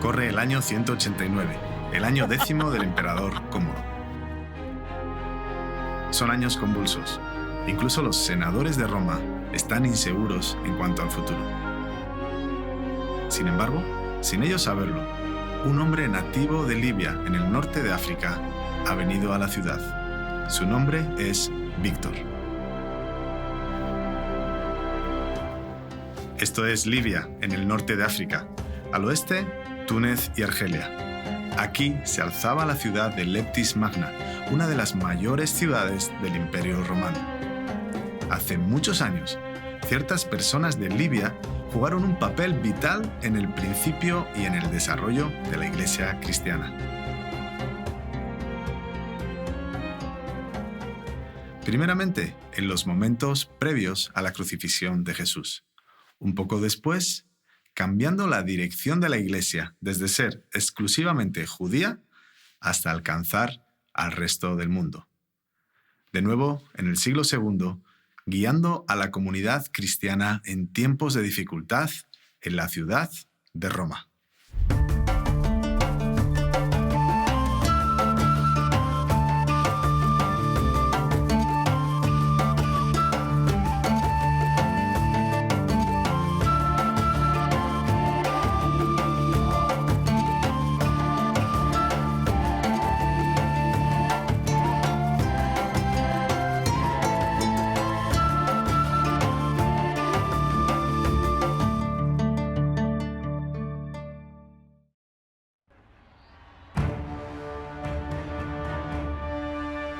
Corre el año 189, el año 10º del emperador Cómodo. Son años convulsos. Incluso los senadores de Roma están inseguros en cuanto al futuro. Sin embargo, sin ellos saberlo, un hombre nativo de Libia, en el norte de África, ha venido a la ciudad. Su nombre es Víctor. Esto es Libia, en el norte de África. Al oeste, Túnez y Argelia. Aquí se alzaba la ciudad de Leptis Magna, una de las mayores ciudades del Imperio Romano. Hace muchos años, ciertas personas de Libia jugaron un papel vital en el principio y en el desarrollo de la Iglesia cristiana. Primeramente, en los momentos previos a la crucifixión de Jesús. Un poco después, cambiando la dirección de la Iglesia desde ser exclusivamente judía hasta alcanzar al resto del mundo. De nuevo, en el siglo II, guiando a la comunidad cristiana en tiempos de dificultad en la ciudad de Roma.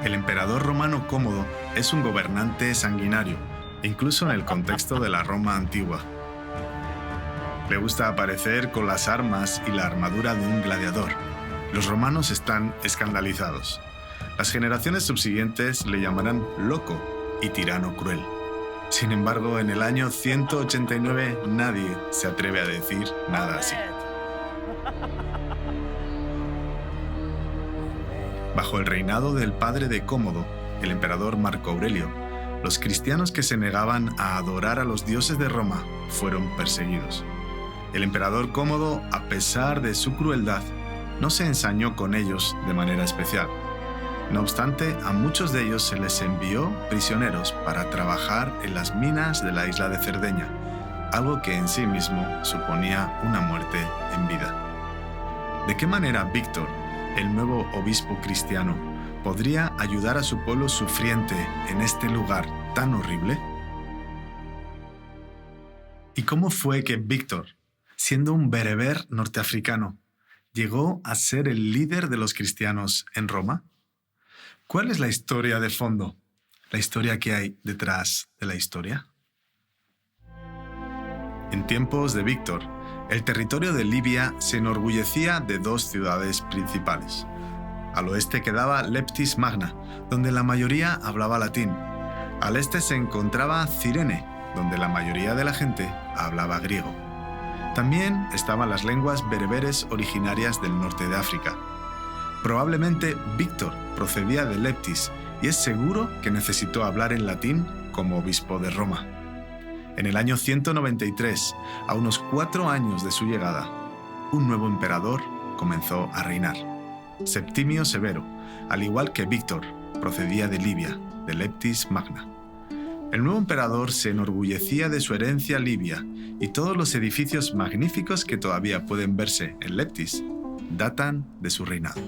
El emperador romano Cómodo es un gobernante sanguinario, incluso en el contexto de la Roma antigua. Le gusta aparecer con las armas y la armadura de un gladiador. Los romanos están escandalizados. Las generaciones subsiguientes le llamarán loco y tirano cruel. Sin embargo, en el año 189 nadie se atreve a decir nada así. Bajo el reinado del padre de Cómodo, el emperador Marco Aurelio, los cristianos que se negaban a adorar a los dioses de Roma fueron perseguidos. El emperador Cómodo, a pesar de su crueldad, no se ensañó con ellos de manera especial. No obstante, a muchos de ellos se les envió prisioneros para trabajar en las minas de la isla de Cerdeña, algo que en sí mismo suponía una muerte en vida. ¿De qué manera Víctor, el nuevo obispo cristiano, podría ayudar a su pueblo sufriente en este lugar tan horrible? ¿Y cómo fue que Víctor, siendo un bereber norteafricano, llegó a ser el líder de los cristianos en Roma? ¿Cuál es la historia de fondo? La historia que hay detrás de la historia. En tiempos de Víctor, el territorio de Libia se enorgullecía de dos ciudades principales. Al oeste quedaba Leptis Magna, donde la mayoría hablaba latín. Al este se encontraba Cirene, donde la mayoría de la gente hablaba griego. También estaban las lenguas bereberes originarias del norte de África. Probablemente Víctor procedía de Leptis y es seguro que necesitó hablar en latín como obispo de Roma. En el año 193, a unos 4 años de su llegada, un nuevo emperador comenzó a reinar. Septimio Severo, al igual que Víctor, procedía de Libia, de Leptis Magna. El nuevo emperador se enorgullecía de su herencia libia y todos los edificios magníficos que todavía pueden verse en Leptis datan de su reinado.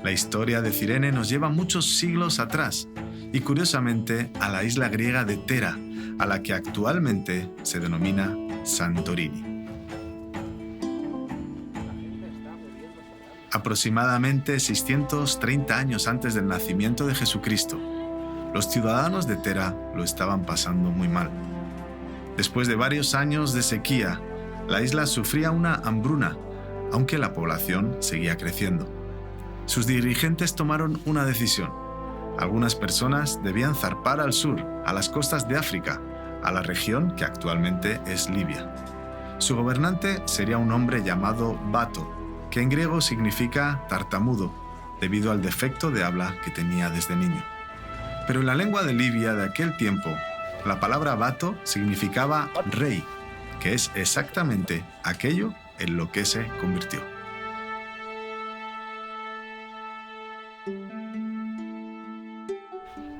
La historia de Cirene nos lleva muchos siglos atrás y curiosamente a la isla griega de Tera, a la que actualmente se denomina Santorini. Aproximadamente 630 años antes del nacimiento de Jesucristo, los ciudadanos de Tera lo estaban pasando muy mal. Después de varios años de sequía, la isla sufría una hambruna, aunque la población seguía creciendo. Sus dirigentes tomaron una decisión. Algunas personas debían zarpar al sur, a las costas de África, a la región que actualmente es Libia. Su gobernante sería un hombre llamado Bato, que en griego significa tartamudo, debido al defecto de habla que tenía desde niño. Pero en la lengua de Libia de aquel tiempo, la palabra Bato significaba rey, que es exactamente aquello en lo que se convirtió.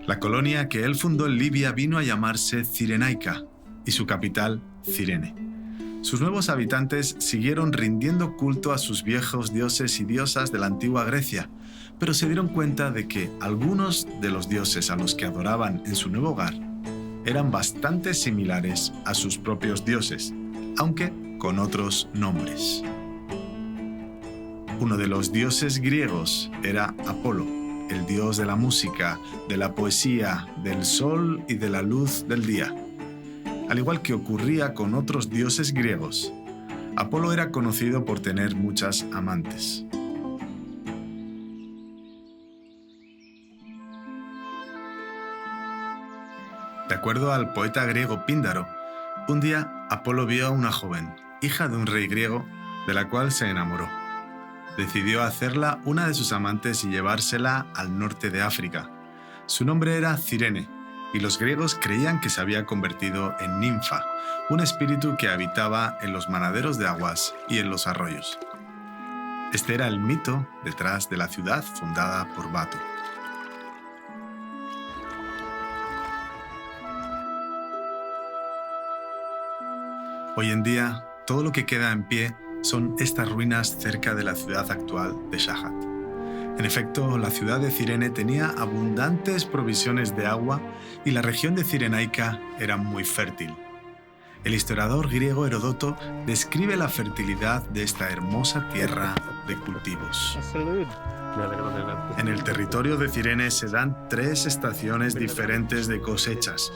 La colonia que él fundó en Libia vino a llamarse Cirenaica y su capital Cirene. Sus nuevos habitantes siguieron rindiendo culto a sus viejos dioses y diosas de la antigua Grecia, pero se dieron cuenta de que algunos de los dioses a los que adoraban en su nuevo hogar eran bastante similares a sus propios dioses, aunque con otros nombres. Uno de los dioses griegos era Apolo, el dios de la música, de la poesía, del sol y de la luz del día. Al igual que ocurría con otros dioses griegos, Apolo era conocido por tener muchas amantes. De acuerdo al poeta griego Píndaro, un día Apolo vio a una joven, hija de un rey griego, de la cual se enamoró. Decidió hacerla una de sus amantes y llevársela al norte de África. Su nombre era Cirene, y los griegos creían que se había convertido en ninfa, un espíritu que habitaba en los manaderos de aguas y en los arroyos. Este era el mito detrás de la ciudad fundada por Bato. Hoy en día, todo lo que queda en pie son estas ruinas cerca de la ciudad actual de Shahat. En efecto, la ciudad de Cirene tenía abundantes provisiones de agua y la región de Cirenaica era muy fértil. El historiador griego Heródoto describe la fertilidad de esta hermosa tierra de cultivos. En el territorio de Cirene se dan 3 estaciones diferentes de cosechas.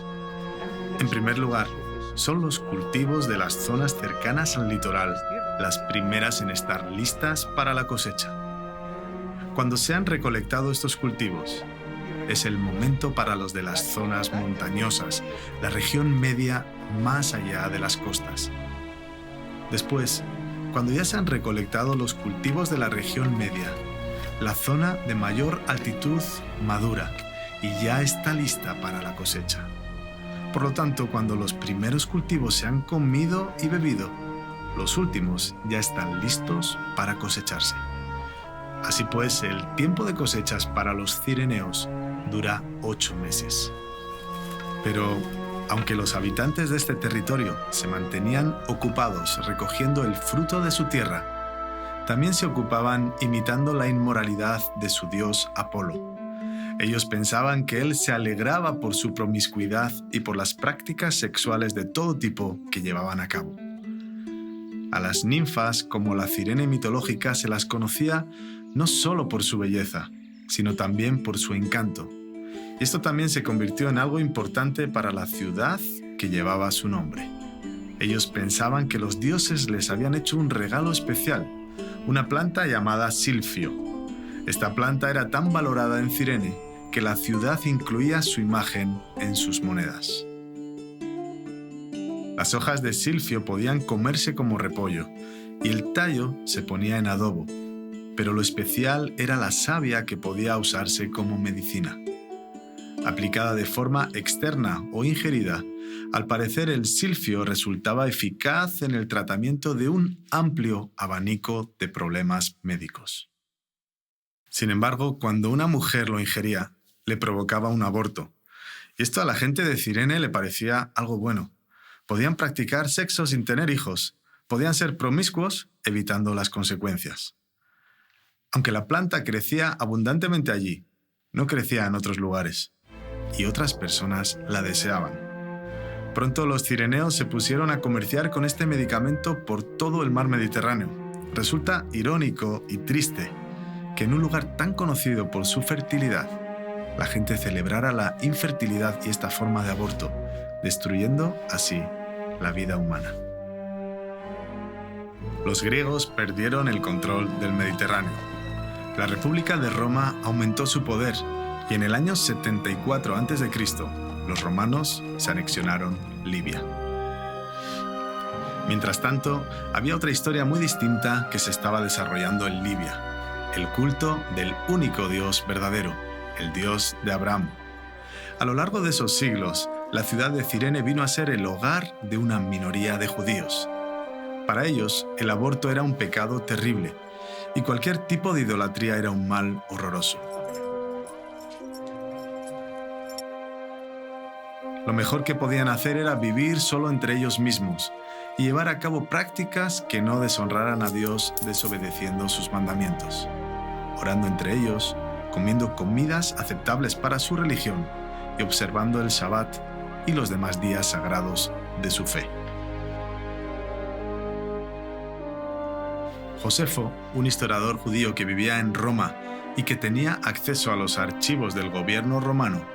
En primer lugar, son los cultivos de las zonas cercanas al litoral, las primeras en estar listas para la cosecha. Cuando se han recolectado estos cultivos, es el momento para los de las zonas montañosas, la región media más allá de las costas. Después, cuando ya se han recolectado los cultivos de la región media, la zona de mayor altitud madura y ya está lista para la cosecha. Por lo tanto, cuando los primeros cultivos se han comido y bebido, los últimos ya están listos para cosecharse. Así pues, el tiempo de cosechas para los cireneos dura 8 meses. Pero, aunque los habitantes de este territorio se mantenían ocupados recogiendo el fruto de su tierra, también se ocupaban imitando la inmoralidad de su dios Apolo. Ellos pensaban que él se alegraba por su promiscuidad y por las prácticas sexuales de todo tipo que llevaban a cabo. A las ninfas, como la Cirene mitológica, se las conocía no solo por su belleza, sino también por su encanto. Y esto también se convirtió en algo importante para la ciudad que llevaba su nombre. Ellos pensaban que los dioses les habían hecho un regalo especial, una planta llamada silfio. Esta planta era tan valorada en Cirene que la ciudad incluía su imagen en sus monedas. Las hojas de silfio podían comerse como repollo y el tallo se ponía en adobo, pero lo especial era la savia que podía usarse como medicina. Aplicada de forma externa o ingerida, al parecer el silfio resultaba eficaz en el tratamiento de un amplio abanico de problemas médicos. Sin embargo, cuando una mujer lo ingería, le provocaba un aborto. Y esto a la gente de Cirene le parecía algo bueno. Podían practicar sexo sin tener hijos, podían ser promiscuos evitando las consecuencias. Aunque la planta crecía abundantemente allí, no crecía en otros lugares, y otras personas la deseaban. Pronto los cireneos se pusieron a comerciar con este medicamento por todo el mar Mediterráneo. Resulta irónico y triste que en un lugar tan conocido por su fertilidad, la gente celebrara la infertilidad y esta forma de aborto, destruyendo así la vida humana. Los griegos perdieron el control del Mediterráneo. La República de Roma aumentó su poder y en el año 74 a.C., los romanos se anexionaron Libia. Mientras tanto, había otra historia muy distinta que se estaba desarrollando en Libia: el culto del único Dios verdadero, el Dios de Abraham. A lo largo de esos siglos, la ciudad de Cirene vino a ser el hogar de una minoría de judíos. Para ellos, el aborto era un pecado terrible y cualquier tipo de idolatría era un mal horroroso. Lo mejor que podían hacer era vivir solo entre ellos mismos y llevar a cabo prácticas que no deshonraran a Dios desobedeciendo sus mandamientos, orando entre ellos, comiendo comidas aceptables para su religión y observando el Shabbat y los demás días sagrados de su fe. Josefo, un historiador judío que vivía en Roma y que tenía acceso a los archivos del gobierno romano,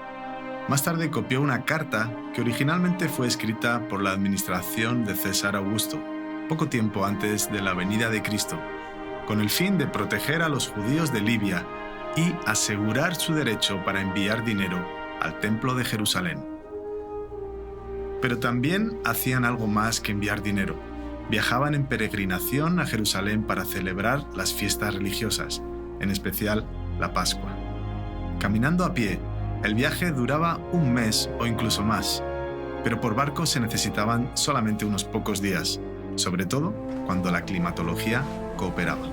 más tarde copió una carta que originalmente fue escrita por la administración de César Augusto, poco tiempo antes de la venida de Cristo, con el fin de proteger a los judíos de Libia y asegurar su derecho para enviar dinero al Templo de Jerusalén. Pero también hacían algo más que enviar dinero. Viajaban en peregrinación a Jerusalén para celebrar las fiestas religiosas, en especial la Pascua. Caminando a pie, el viaje duraba un mes o incluso más, pero por barco se necesitaban solamente unos pocos días, sobre todo cuando la climatología cooperaba.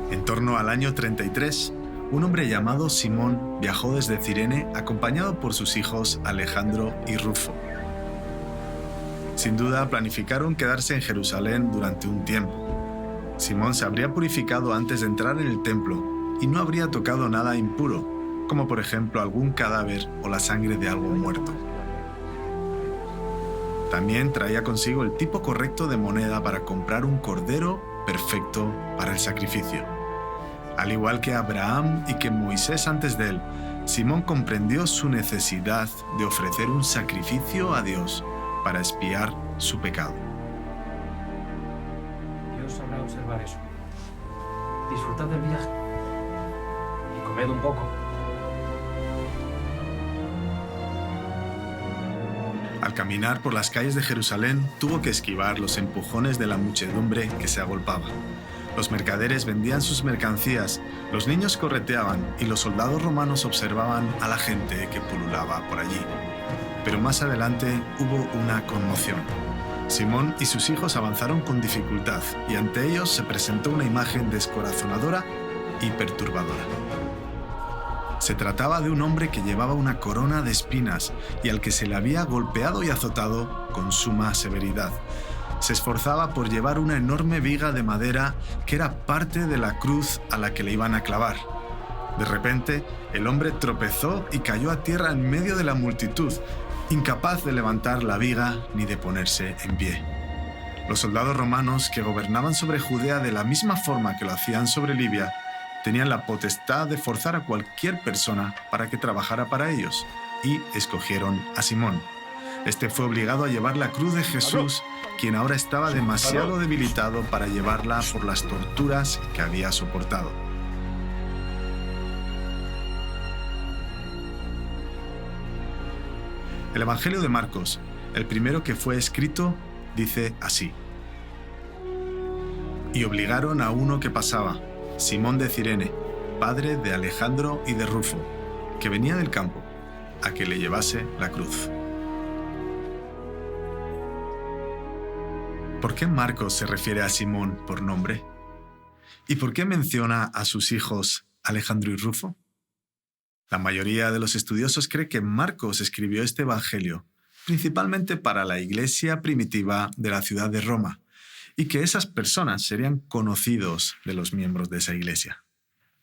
En torno al año 33, un hombre llamado Simón viajó desde Cirene acompañado por sus hijos Alejandro y Rufo. Sin duda planificaron quedarse en Jerusalén durante un tiempo. Simón se habría purificado antes de entrar en el templo y no habría tocado nada impuro, como por ejemplo algún cadáver o la sangre de algo muerto. También traía consigo el tipo correcto de moneda para comprar un cordero perfecto para el sacrificio. Al igual que Abraham y que Moisés antes de él, Simón comprendió su necesidad de ofrecer un sacrificio a Dios para expiar su pecado. Dios sabrá observar eso. Disfrutad del viaje y comed un poco. Al caminar por las calles de Jerusalén, tuvo que esquivar los empujones de la muchedumbre que se agolpaba. Los mercaderes vendían sus mercancías, los niños correteaban y los soldados romanos observaban a la gente que pululaba por allí. Pero más adelante hubo una conmoción. Simón y sus hijos avanzaron con dificultad y ante ellos se presentó una imagen descorazonadora y perturbadora. Se trataba de un hombre que llevaba una corona de espinas y al que se le había golpeado y azotado con suma severidad. Se esforzaba por llevar una enorme viga de madera que era parte de la cruz a la que le iban a clavar. De repente, el hombre tropezó y cayó a tierra en medio de la multitud, incapaz de levantar la viga ni de ponerse en pie. Los soldados romanos que gobernaban sobre Judea de la misma forma que lo hacían sobre Libia, tenían la potestad de forzar a cualquier persona para que trabajara para ellos, y escogieron a Simón. Este fue obligado a llevar la cruz de Jesús, quien ahora estaba demasiado debilitado para llevarla por las torturas que había soportado. El Evangelio de Marcos, el primero que fue escrito, dice así: Y obligaron a uno que pasaba, Simón de Cirene, padre de Alejandro y de Rufo, que venía del campo, a que le llevase la cruz. ¿Por qué Marcos se refiere a Simón por nombre? ¿Y por qué menciona a sus hijos Alejandro y Rufo? La mayoría de los estudiosos cree que Marcos escribió este evangelio principalmente para la iglesia primitiva de la ciudad de Roma, y que esas personas serían conocidos de los miembros de esa iglesia.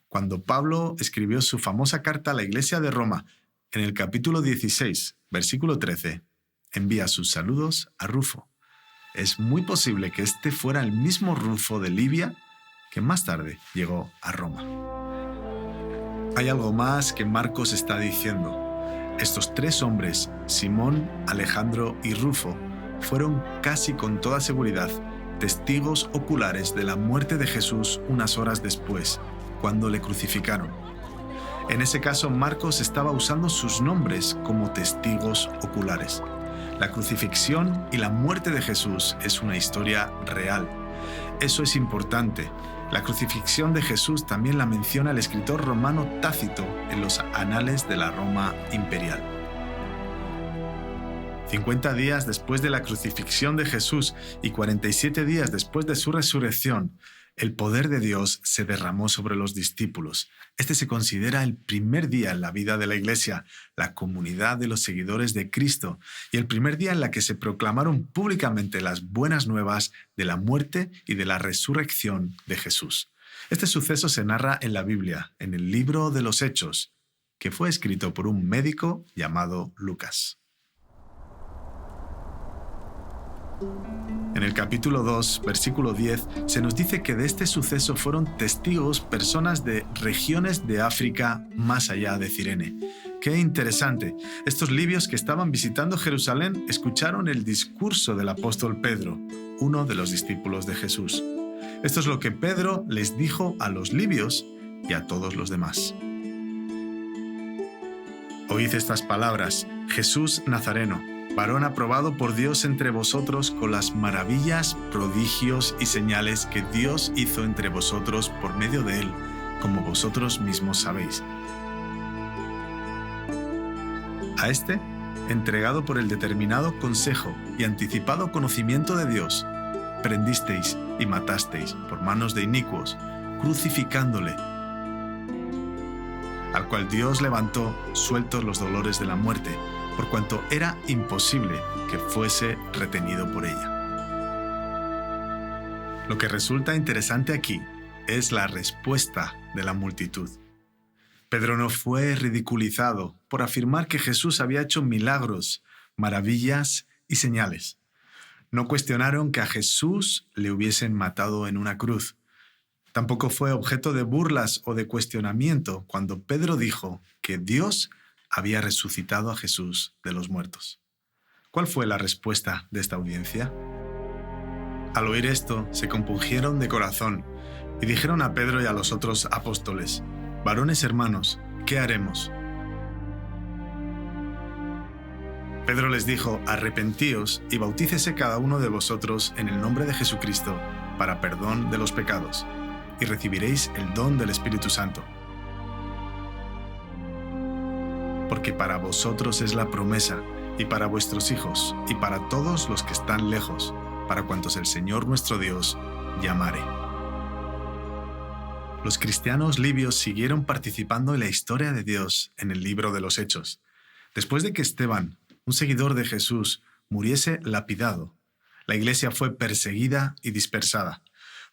Cuando Pablo escribió su famosa carta a la iglesia de Roma, en el capítulo 16, versículo 13, envía sus saludos a Rufo. Es muy posible que este fuera el mismo Rufo de Libia que más tarde llegó a Roma. Hay algo más que Marcos está diciendo. Estos tres hombres, Simón, Alejandro y Rufo, fueron casi con toda seguridad testigos oculares de la muerte de Jesús unas horas después, cuando le crucificaron. En ese caso, Marcos estaba usando sus nombres como testigos oculares. La crucifixión y la muerte de Jesús es una historia real. Eso es importante. La crucifixión de Jesús también la menciona el escritor romano Tácito en los Anales de la Roma Imperial. 50 días después de la crucifixión de Jesús y 47 días después de su resurrección, el poder de Dios se derramó sobre los discípulos. Este se considera el primer día en la vida de la Iglesia, la comunidad de los seguidores de Cristo, y el primer día en la que se proclamaron públicamente las buenas nuevas de la muerte y de la resurrección de Jesús. Este suceso se narra en la Biblia, en el libro de los Hechos, que fue escrito por un médico llamado Lucas. En el capítulo 2, versículo 10, se nos dice que de este suceso fueron testigos personas de regiones de África más allá de Cirene. ¡Qué interesante! Estos libios que estaban visitando Jerusalén escucharon el discurso del apóstol Pedro, uno de los discípulos de Jesús. Esto es lo que Pedro les dijo a los libios y a todos los demás. Oíd estas palabras: Jesús Nazareno, varón aprobado por Dios entre vosotros con las maravillas, prodigios y señales que Dios hizo entre vosotros por medio de él, como vosotros mismos sabéis. A este, entregado por el determinado consejo y anticipado conocimiento de Dios, prendisteis y matasteis por manos de inicuos, crucificándole, al cual Dios levantó sueltos los dolores de la muerte, por cuanto era imposible que fuese retenido por ella. Lo que resulta interesante aquí es la respuesta de la multitud. Pedro no fue ridiculizado por afirmar que Jesús había hecho milagros, maravillas y señales. No cuestionaron que a Jesús le hubiesen matado en una cruz. Tampoco fue objeto de burlas o de cuestionamiento cuando Pedro dijo que Dios había resucitado a Jesús de los muertos. ¿Cuál fue la respuesta de esta audiencia? Al oír esto, se compungieron de corazón y dijeron a Pedro y a los otros apóstoles: «Varones hermanos, ¿qué haremos?» Pedro les dijo: «Arrepentíos y bautícese cada uno de vosotros en el nombre de Jesucristo para perdón de los pecados, y recibiréis el don del Espíritu Santo. Porque para vosotros es la promesa, y para vuestros hijos, y para todos los que están lejos, para cuantos el Señor nuestro Dios llamare». Los cristianos libios siguieron participando en la historia de Dios en el libro de los Hechos. Después de que Esteban, un seguidor de Jesús, muriese lapidado, la iglesia fue perseguida y dispersada.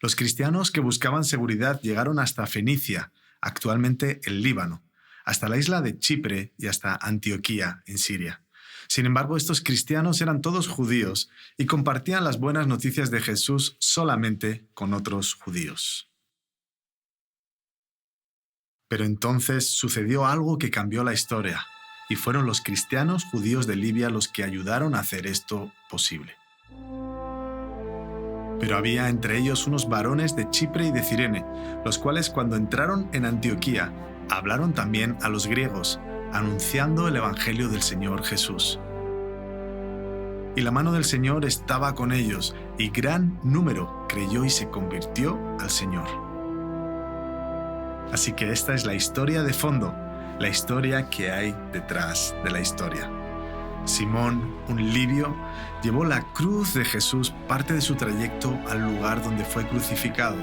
Los cristianos que buscaban seguridad llegaron hasta Fenicia, actualmente el Líbano, hasta la isla de Chipre y hasta Antioquía, en Siria. Sin embargo, estos cristianos eran todos judíos y compartían las buenas noticias de Jesús solamente con otros judíos. Pero entonces sucedió algo que cambió la historia, y fueron los cristianos judíos de Libia los que ayudaron a hacer esto posible. Pero había entre ellos unos varones de Chipre y de Cirene, los cuales cuando entraron en Antioquía, hablaron también a los griegos, anunciando el evangelio del Señor Jesús. Y la mano del Señor estaba con ellos, y gran número creyó y se convirtió al Señor. Así que esta es la historia de fondo, la historia que hay detrás de la historia. Simón, un libio, llevó la cruz de Jesús parte de su trayecto al lugar donde fue crucificado,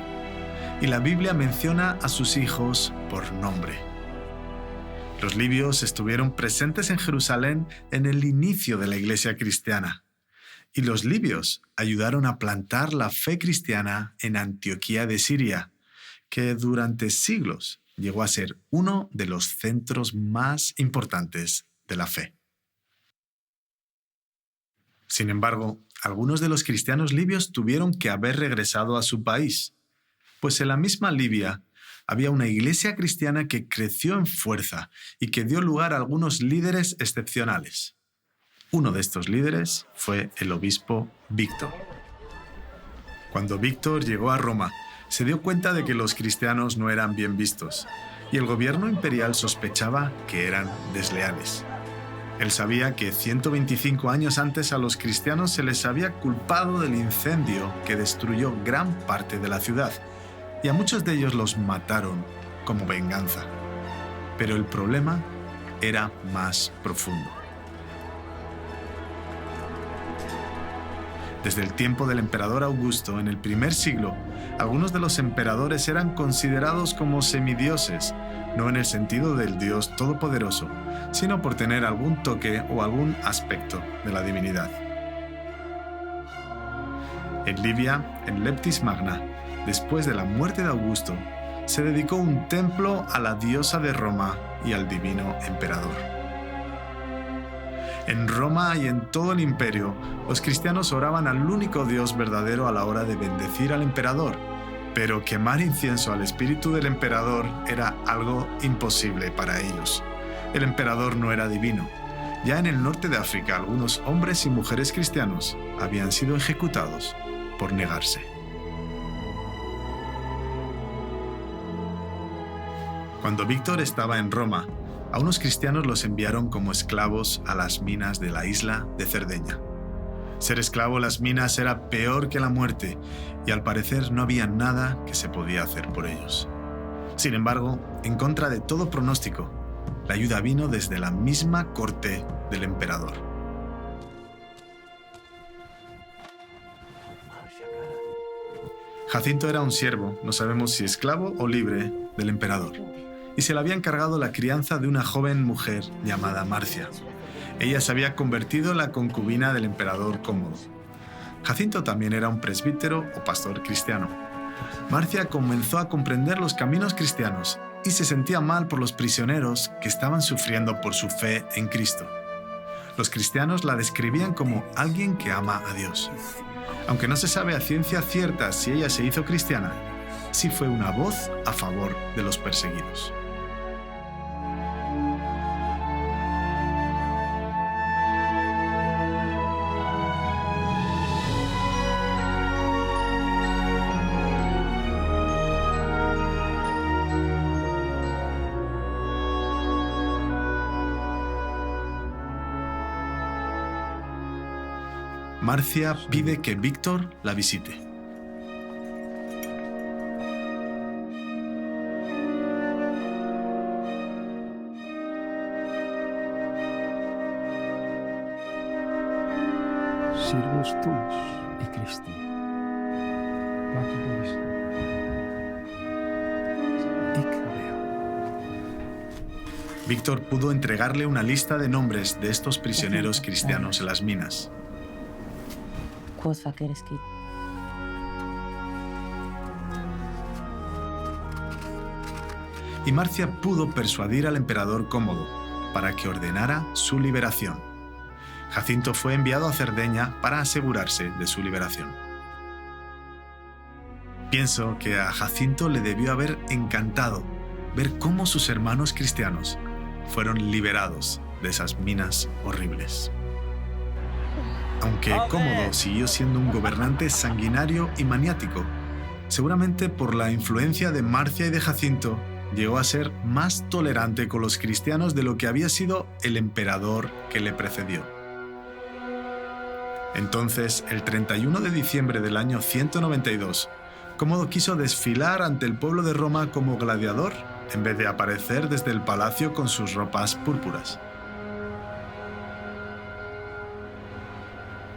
y la Biblia menciona a sus hijos por nombre. Los libios estuvieron presentes en Jerusalén en el inicio de la iglesia cristiana, y los libios ayudaron a plantar la fe cristiana en Antioquía de Siria, que durante siglos llegó a ser uno de los centros más importantes de la fe. Sin embargo, algunos de los cristianos libios tuvieron que haber regresado a su país, pues en la misma Libia había una iglesia cristiana que creció en fuerza y que dio lugar a algunos líderes excepcionales. Uno de estos líderes fue el obispo Víctor. Cuando Víctor llegó a Roma, se dio cuenta de que los cristianos no eran bien vistos, y el gobierno imperial sospechaba que eran desleales. Él sabía que 125 años antes a los cristianos se les había culpado del incendio que destruyó gran parte de la ciudad, y a muchos de ellos los mataron como venganza. Pero el problema era más profundo. Desde el tiempo del emperador Augusto, en el primer siglo, algunos de los emperadores eran considerados como semidioses, no en el sentido del Dios Todopoderoso, sino por tener algún toque o algún aspecto de la divinidad. En Libia, en Leptis Magna, después de la muerte de Augusto, se dedicó un templo a la diosa de Roma y al divino emperador. En Roma y en todo el imperio, los cristianos oraban al único Dios verdadero a la hora de bendecir al emperador, pero quemar incienso al espíritu del emperador era algo imposible para ellos. El emperador no era divino. Ya en el norte de África, algunos hombres y mujeres cristianos habían sido ejecutados por negarse. Cuando Víctor estaba en Roma, a unos cristianos los enviaron como esclavos a las minas de la isla de Cerdeña. Ser esclavo en las minas era peor que la muerte, y al parecer no había nada que se podía hacer por ellos. Sin embargo, en contra de todo pronóstico, la ayuda vino desde la misma corte del emperador. Jacinto era un siervo, no sabemos si esclavo o libre, del emperador, y se le había encargado la crianza de una joven mujer llamada Marcia. Ella se había convertido en la concubina del emperador Cómodo. Jacinto también era un presbítero o pastor cristiano. Marcia comenzó a comprender los caminos cristianos y se sentía mal por los prisioneros que estaban sufriendo por su fe en Cristo. Los cristianos la describían como alguien que ama a Dios. Aunque no se sabe a ciencia cierta si ella se hizo cristiana, sí fue una voz a favor de los perseguidos. Marcia pide que Víctor la visite. Siervos tuos y Cristi. Víctor pudo entregarle una lista de nombres de estos prisioneros cristianos en las minas. Y Marcia pudo persuadir al emperador Cómodo para que ordenara su liberación. Jacinto fue enviado a Cerdeña para asegurarse de su liberación. Pienso que a Jacinto le debió haber encantado ver cómo sus hermanos cristianos fueron liberados de esas minas horribles. Aunque Cómodo siguió siendo un gobernante sanguinario y maniático, seguramente por la influencia de Marcia y de Jacinto, llegó a ser más tolerante con los cristianos de lo que había sido el emperador que le precedió. Entonces, el 31 de diciembre del año 192, Cómodo quiso desfilar ante el pueblo de Roma como gladiador, en vez de aparecer desde el palacio con sus ropas púrpuras.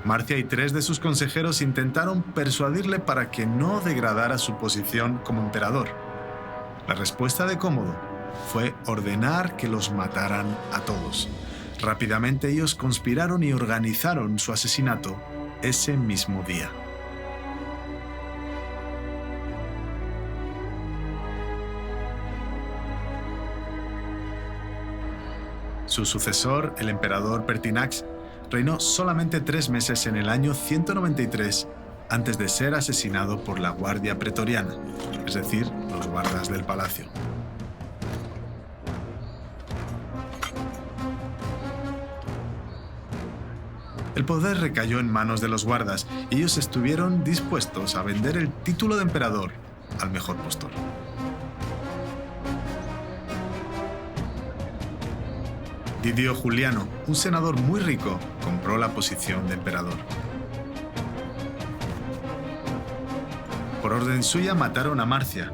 Marcia y 3 de sus consejeros intentaron persuadirle para que no degradara su posición como emperador. La respuesta de Cómodo fue ordenar que los mataran a todos. Rápidamente ellos conspiraron y organizaron su asesinato ese mismo día. Su sucesor, el emperador Pertinax, reinó solamente 3 meses en el año 193 antes de ser asesinado por la Guardia Pretoriana, es decir, los guardas del palacio. El poder recayó en manos de los guardas y ellos estuvieron dispuestos a vender el título de emperador al mejor postor. Didio Juliano, un senador muy rico, compró la posición de emperador. Por orden suya mataron a Marcia,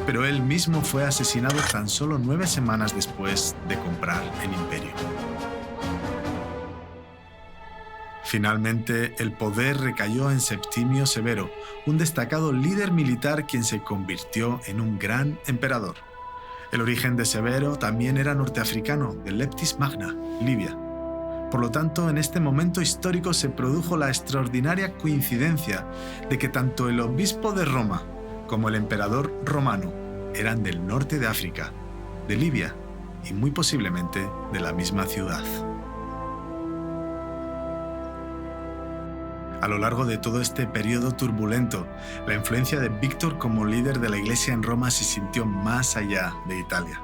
pero él mismo fue asesinado tan solo 9 semanas después de comprar el imperio. Finalmente, el poder recayó en Septimio Severo, un destacado líder militar quien se convirtió en un gran emperador. El origen de Severo también era norteafricano, de Leptis Magna, Libia. Por lo tanto, en este momento histórico se produjo la extraordinaria coincidencia de que tanto el obispo de Roma como el emperador romano eran del norte de África, de Libia y muy posiblemente de la misma ciudad. A lo largo de todo este periodo turbulento, la influencia de Víctor como líder de la Iglesia en Roma se sintió más allá de Italia.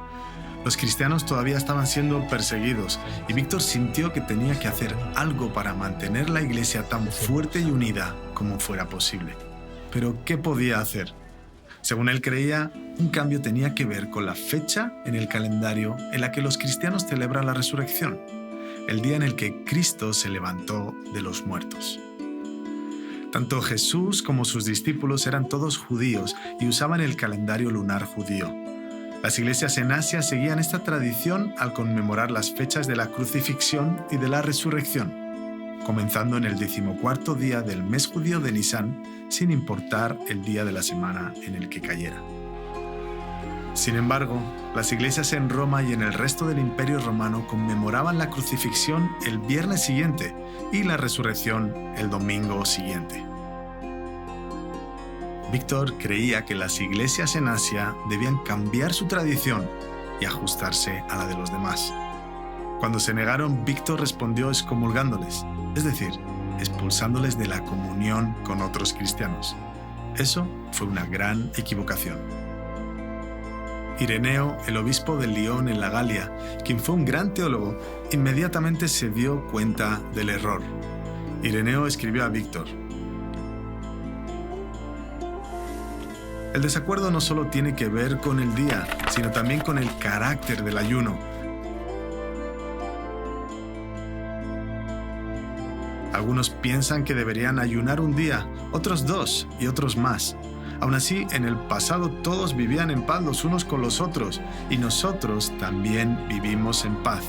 Los cristianos todavía estaban siendo perseguidos y Víctor sintió que tenía que hacer algo para mantener la Iglesia tan fuerte y unida como fuera posible. Pero, ¿qué podía hacer? Según él creía, un cambio tenía que ver con la fecha en el calendario en la que los cristianos celebran la resurrección, el día en el que Cristo se levantó de los muertos. Tanto Jesús como sus discípulos eran todos judíos y usaban el calendario lunar judío. Las iglesias en Asia seguían esta tradición al conmemorar las fechas de la crucifixión y de la resurrección, comenzando en el 14º día del mes judío de Nisán, sin importar el día de la semana en el que cayera. Sin embargo, las iglesias en Roma y en el resto del Imperio Romano conmemoraban la crucifixión el viernes siguiente y la resurrección el domingo siguiente. Víctor creía que las iglesias en Asia debían cambiar su tradición y ajustarse a la de los demás. Cuando se negaron, Víctor respondió excomulgándoles, es decir, expulsándoles de la comunión con otros cristianos. Eso fue una gran equivocación. Ireneo, el obispo de Lión en la Galia, quien fue un gran teólogo, inmediatamente se dio cuenta del error. Ireneo escribió a Víctor: el desacuerdo no solo tiene que ver con el día, sino también con el carácter del ayuno. Algunos piensan que deberían ayunar un día, otros 2 y otros más. Aún así, en el pasado todos vivían en paz los unos con los otros, y nosotros también vivimos en paz.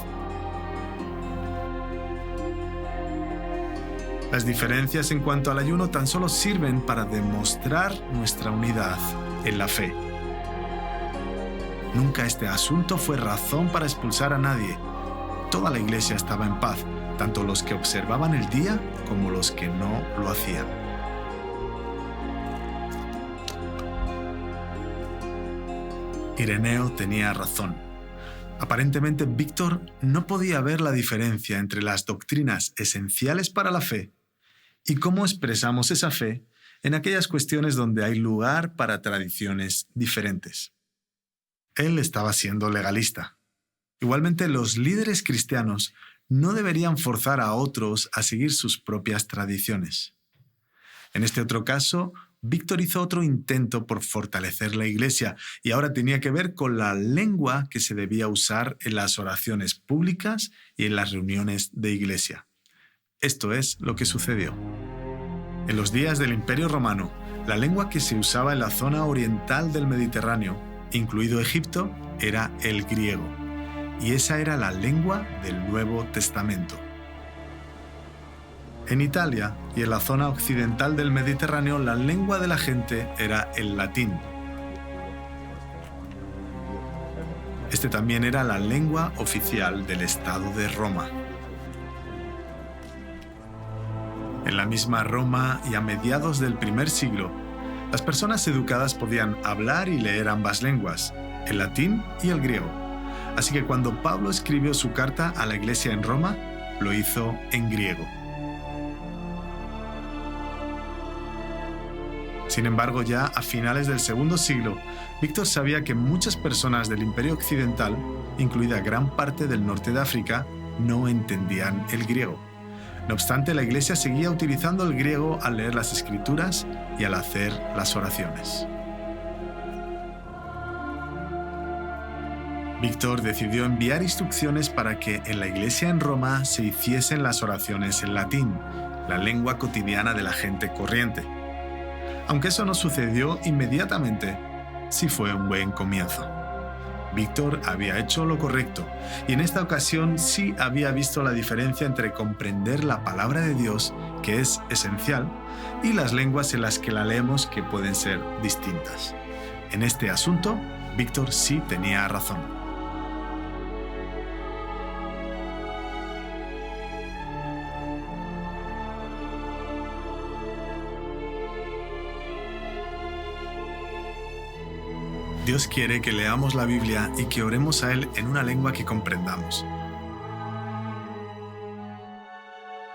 Las diferencias en cuanto al ayuno tan solo sirven para demostrar nuestra unidad en la fe. Nunca este asunto fue razón para expulsar a nadie. Toda la iglesia estaba en paz, tanto los que observaban el día como los que no lo hacían. Ireneo tenía razón. Aparentemente, Víctor no podía ver la diferencia entre las doctrinas esenciales para la fe y cómo expresamos esa fe en aquellas cuestiones donde hay lugar para tradiciones diferentes. Él estaba siendo legalista. Igualmente, los líderes cristianos no deberían forzar a otros a seguir sus propias tradiciones. En este otro caso, Víctor hizo otro intento por fortalecer la iglesia y ahora tenía que ver con la lengua que se debía usar en las oraciones públicas y en las reuniones de iglesia. Esto es lo que sucedió. En los días del Imperio Romano, la lengua que se usaba en la zona oriental del Mediterráneo, incluido Egipto, era el griego, y esa era la lengua del Nuevo Testamento. En Italia y en la zona occidental del Mediterráneo, la lengua de la gente era el latín. Este también era la lengua oficial del Estado de Roma. En la misma Roma y a mediados del primer siglo, las personas educadas podían hablar y leer ambas lenguas, el latín y el griego. Así que cuando Pablo escribió su carta a la iglesia en Roma, lo hizo en griego. Sin embargo, ya a finales del segundo siglo, Víctor sabía que muchas personas del Imperio Occidental, incluida gran parte del norte de África, no entendían el griego. No obstante, la Iglesia seguía utilizando el griego al leer las Escrituras y al hacer las oraciones. Víctor decidió enviar instrucciones para que en la Iglesia en Roma se hiciesen las oraciones en latín, la lengua cotidiana de la gente corriente. Aunque eso no sucedió inmediatamente, sí fue un buen comienzo. Víctor había hecho lo correcto y en esta ocasión sí había visto la diferencia entre comprender la palabra de Dios, que es esencial, y las lenguas en las que la leemos, que pueden ser distintas. En este asunto, Víctor sí tenía razón. Dios quiere que leamos la Biblia y que oremos a Él en una lengua que comprendamos.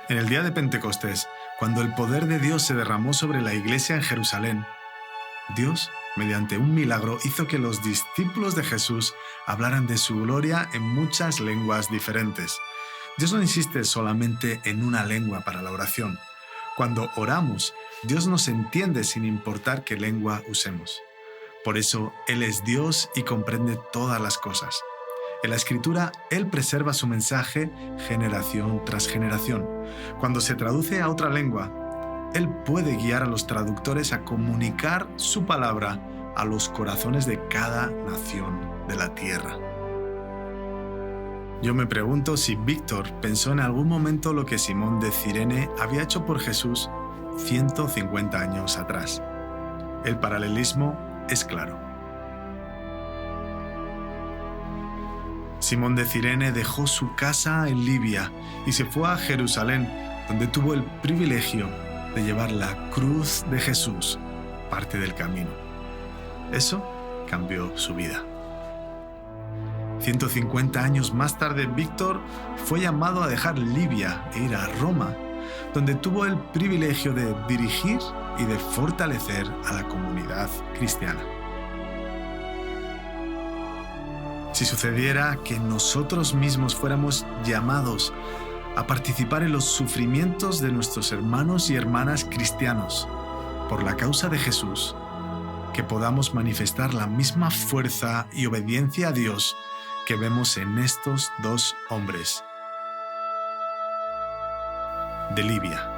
En el día de Pentecostés, cuando el poder de Dios se derramó sobre la iglesia en Jerusalén, Dios, mediante un milagro, hizo que los discípulos de Jesús hablaran de su gloria en muchas lenguas diferentes. Dios no insiste solamente en una lengua para la oración. Cuando oramos, Dios nos entiende sin importar qué lengua usemos. Por eso, Él es Dios y comprende todas las cosas. En la Escritura, Él preserva su mensaje generación tras generación. Cuando se traduce a otra lengua, Él puede guiar a los traductores a comunicar su palabra a los corazones de cada nación de la tierra. Yo me pregunto si Víctor pensó en algún momento lo que Simón de Cirene había hecho por Jesús 150 años atrás. El paralelismo es claro. Simón de Cirene dejó su casa en Libia y se fue a Jerusalén, donde tuvo el privilegio de llevar la cruz de Jesús parte del camino. Eso cambió su vida. 150 años más tarde, Víctor fue llamado a dejar Libia e ir a Roma, donde tuvo el privilegio de dirigir y de fortalecer a la comunidad cristiana. Si sucediera que nosotros mismos fuéramos llamados a participar en los sufrimientos de nuestros hermanos y hermanas cristianos por la causa de Jesús, que podamos manifestar la misma fuerza y obediencia a Dios que vemos en estos dos hombres de Libia.